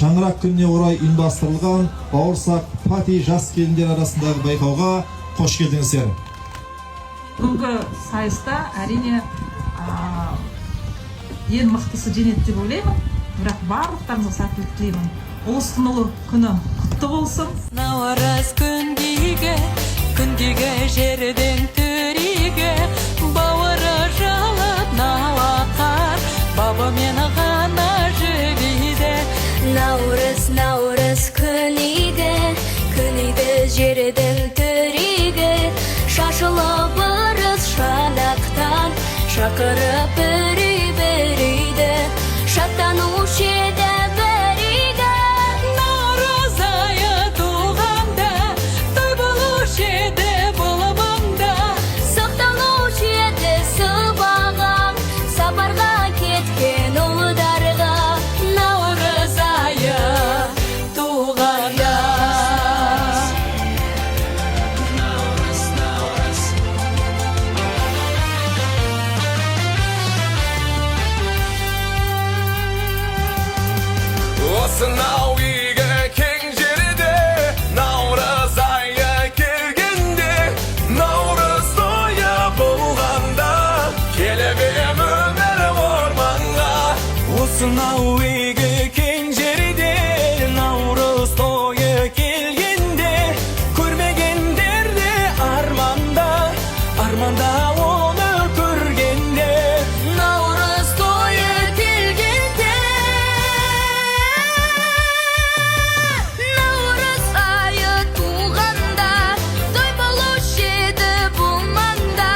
шаңырақ күніне орай ұйымдастырылған бауырсақ пати жас келіндер арасындағы байқауға қош келдіңіздер. Бүгінгі сайыста әрине ең мықтысы жеңеді деп ойлаймын, бірақ барлықтарыңызға сәттілік тілеймін. Ұлыстың ұлы күні құтты болсын. Наурыз күндегі жердің түрегі, бауыры жалып налақар, бабы мені ғана жібейді. Наурыз күнігі жердің түрегі, шашылып ырыс шанақтан, шақырып бірі-бірейді, шаттанушы еді бірейді. Наурыз айы туғанда, той болушы еді бұл маңда, Сақталушы еді сыбағаң, сапарға кеткен ұлдарға. наурыз айы туғанда. Осынау үйге кең жерде наурыз айы келгенде, наурыз тойы болғанда, келіп ем өмір орманға. Осынау үйге кең жерде наурыз тойы келгенде, көрмегендер де арманда оны көргенде. Наурыз тойы келгенде, наурыз айы туғанда, той болушы еді бұл маңда,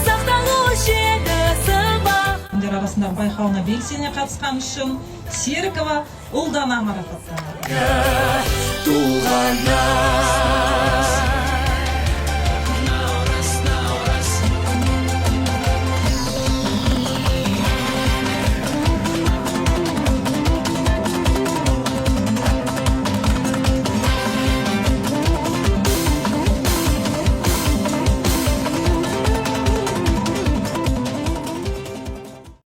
Сақталушы еді сыбақ. Күндер арасындағы байқауына белсене қатысқан үшін Серікова Ұлдана марапатталды. Туғанда